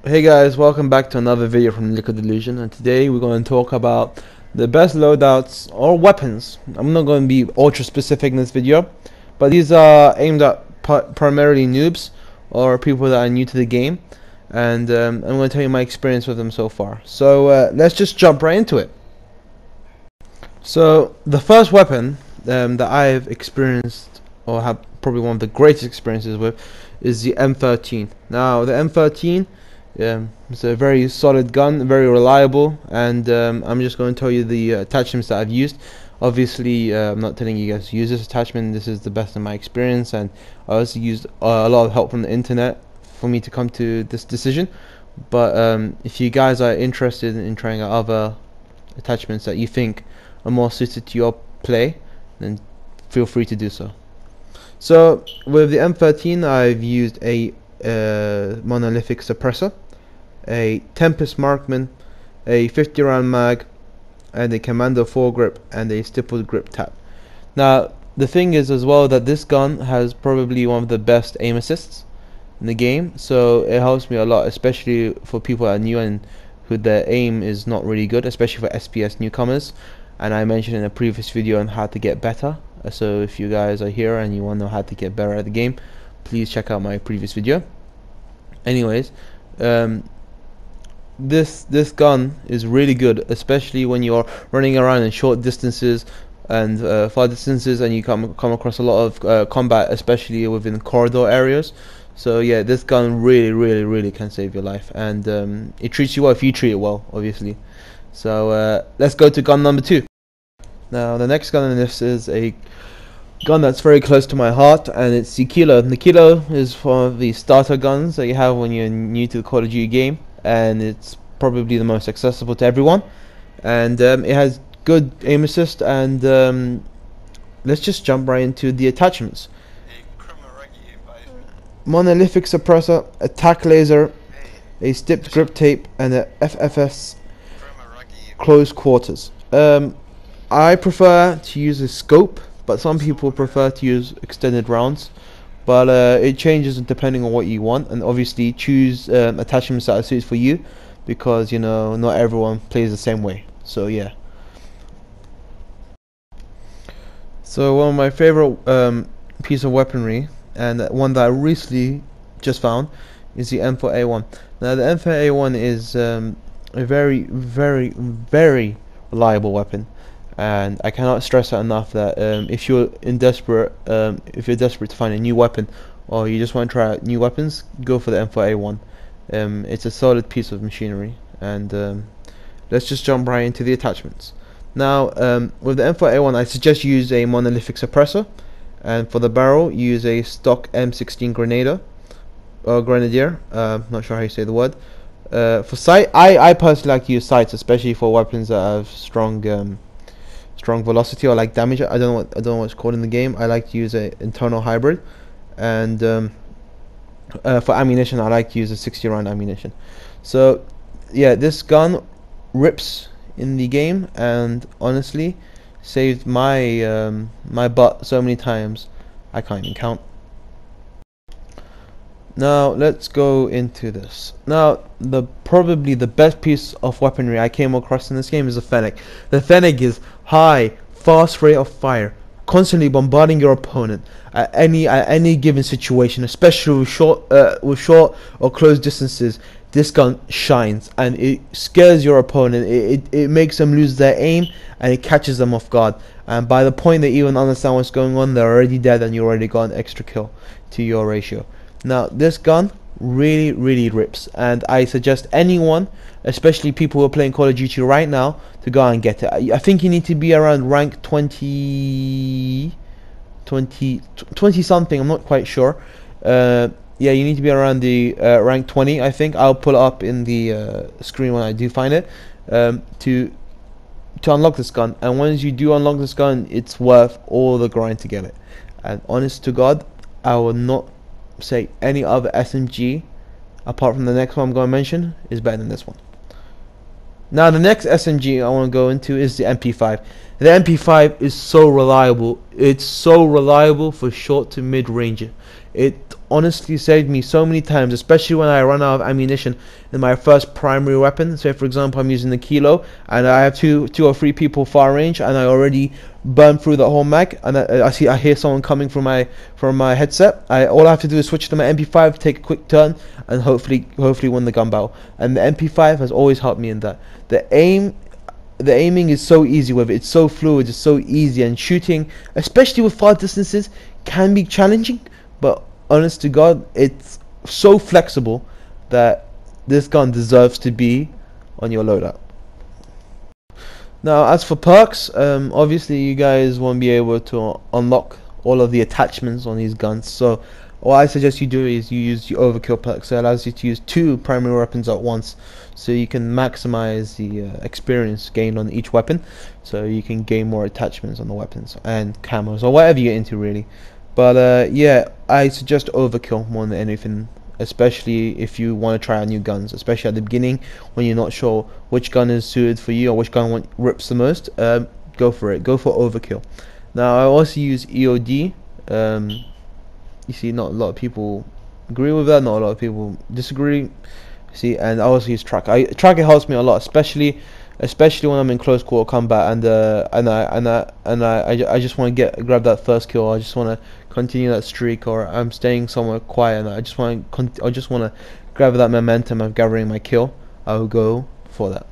Hey guys, welcome back to another video from Liquid Delusion, and today we're going to talk about the best loadouts or weapons. I'm not going to be ultra specific in this video, but these are aimed at primarily noobs or people that are new to the game, and I'm going to tell you my experience with them so far. So let's just jump right into it. So the first weapon that I've experienced, or have probably one of the greatest experiences with, is the M13. Now the M13, it's a very solid gun, very reliable, and I'm just going to tell you the attachments that I've used. Obviously, I'm not telling you guys to use this attachment. This is the best in my experience, and I also used a lot of help from the internet for me to come to this decision. But if you guys are interested in trying out other attachments that you think are more suited to your play, then feel free to do so. So with the M13, I've used a monolithic suppressor, a Tempest Marksman, a 50 round mag, and a Commando foregrip and a stippled grip tap. Now the thing is as well that this gun has probably one of the best aim assists in the game, so it helps me a lot, especially for people that are new and who their aim is not really good, especially for SPS newcomers. And I mentioned in a previous video on how to get better, so if you guys are here and you want to know how to get better at the game, please check out my previous video. Anyways, this gun is really good, especially when you're running around in short distances and far distances, and you come across a lot of combat, especially within corridor areas. So yeah, this gun really can save your life, and it treats you well if you treat it well, obviously. So let's go to gun number 2. Now the next gun in this is a gun that's very close to my heart, and it's the Aquila. The Aquila is one of the starter guns that you have when you're new to the Call of Duty game, and it's probably the most accessible to everyone, and it has good aim assist, and let's just jump right into the attachments. Monolithic suppressor, attack laser, a stipped grip tape, and a FFS close quarters. I prefer to use a scope, but some people prefer to use extended rounds, but it changes depending on what you want, and obviously choose attachments that are suited for you, because you know not everyone plays the same way. So yeah. So one of my favorite piece of weaponry, and one that I recently just found, is the M4A1. Now the M4A1 is a very reliable weapon, and I cannot stress it enough that if you're desperate to find a new weapon, or you just want to try out new weapons, go for the M4A1. It's a solid piece of machinery, and let's just jump right into the attachments. Now with the M4A1, I suggest you use a monolithic suppressor, and for the barrel use a stock M16 grenadier, not sure how you say the word. For sight, I personally like to use sights, especially for weapons that have strong velocity or like damage. I don't know what it's called in the game. I like to use a internal hybrid, and for ammunition I like to use a 60 round ammunition. So yeah, this gun rips in the game, and honestly saved my my butt so many times I can't even count. Now let's go into this. Now probably the best piece of weaponry I came across in this game is the Fennec. The Fennec is high, fast rate of fire, constantly bombarding your opponent at any given situation, especially with short or close distances. This gun shines, and it scares your opponent. It makes them lose their aim, and it catches them off guard. And by the point they even understand what's going on, they're already dead, and you already got an extra kill to your ratio. Now this gun really rips, and I suggest anyone, especially people who are playing Call of Duty right now, to go and get it. I think you need to be around rank 20 something, I'm not quite sure. Yeah, you need to be around the rank 20, I think. I'll pull it up in the screen when I do find it, to unlock this gun. And once you do unlock this gun, it's worth all the grind to get it. And honest to God, I will not say any other SMG apart from the next one I'm going to mention is better than this one. Now the next SMG I want to go into is the MP5. The MP5 is so reliable. It's so reliable for short to mid range. It honestly saved me so many times, especially when I run out of ammunition in my first primary weapon. So for example, I'm using the kilo and I have two or three people far range and I already burned through the whole mag, and I hear someone coming from my headset. All I have to do is switch to my MP5, take a quick turn, and hopefully win the gun battle. And the MP5 has always helped me in that. The aiming is so easy with it. It's so fluid, it's so easy, and shooting, especially with far distances, can be challenging, but honest to God, it's so flexible that this gun deserves to be on your loadout. Now, as for perks, obviously you guys won't be able to unlock all of the attachments on these guns. So what I suggest you do is you use the overkill perk. So it allows you to use 2 primary weapons at once, so you can maximize the experience gained on each weapon, so you can gain more attachments on the weapons and camos or whatever you're into really. But yeah, I suggest overkill more than anything, especially if you want to try out new guns, especially at the beginning when you're not sure which gun is suited for you or which gun rips the most. Go for it, go for overkill. Now I also use EOD. You see, not a lot of people agree with that, not a lot of people disagree. See, and I also use tracker. Tracker helps me a lot, especially when I'm in close quarter combat, and I just want to grab that first kill. I just want to continue that streak, or I'm staying somewhere quiet, and I just want to grab that momentum of gathering my kill. I will go for that.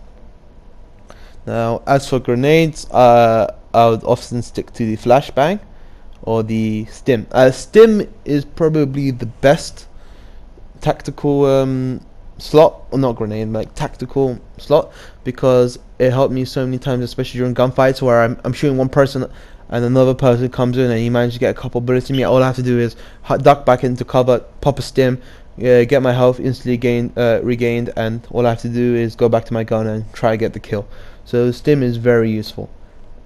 Now, as for grenades, I would often stick to the flashbang or the stim. Stim is probably the best tactical slot, or not grenade, like tactical slot, because it helped me so many times, especially during gunfights where I'm shooting one person and another person comes in and he manages to get a couple bullets in me. All I have to do is duck back into cover, pop a stim, get my health instantly regained, and all I have to do is go back to my gun and try to get the kill. So stim is very useful.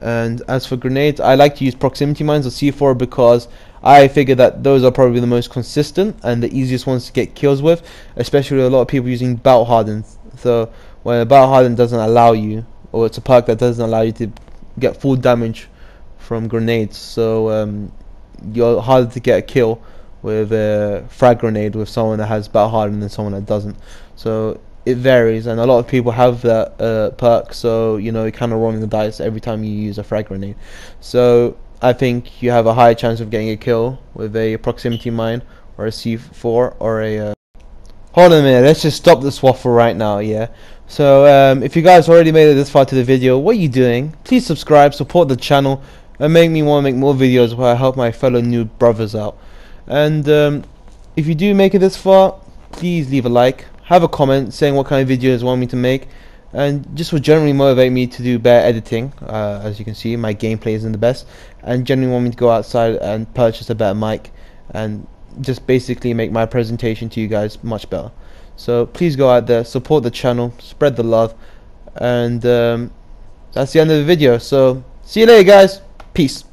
And as for grenades, I like to use proximity mines or C4 because I figure that those are probably the most consistent and the easiest ones to get kills with, especially with a lot of people using battle hardened. So when a battle hardened doesn't allow you, or it's a perk that doesn't allow you to get full damage from grenades, so you're harder to get a kill with a frag grenade with someone that has battle hardened than someone that doesn't. So it varies, and a lot of people have that perk, so you know, you're kind of rolling the dice every time you use a frag grenade. So I think you have a higher chance of getting a kill with a proximity mine or a C4 or a hold on a minute, let's just stop this waffle right now. Yeah, so if you guys already made it this far to the video, what are you doing? Please subscribe, support the channel, and make me want to make more videos where I help my fellow noob brothers out. And if you do make it this far, please leave a like, have a comment saying what kind of videos you want me to make, and just would generally motivate me to do better editing. As you can see, my gameplay isn't the best, and generally want me to go outside and purchase a better mic and just basically make my presentation to you guys much better. So please go out there, support the channel, spread the love, and that's the end of the video. So see you later guys, peace.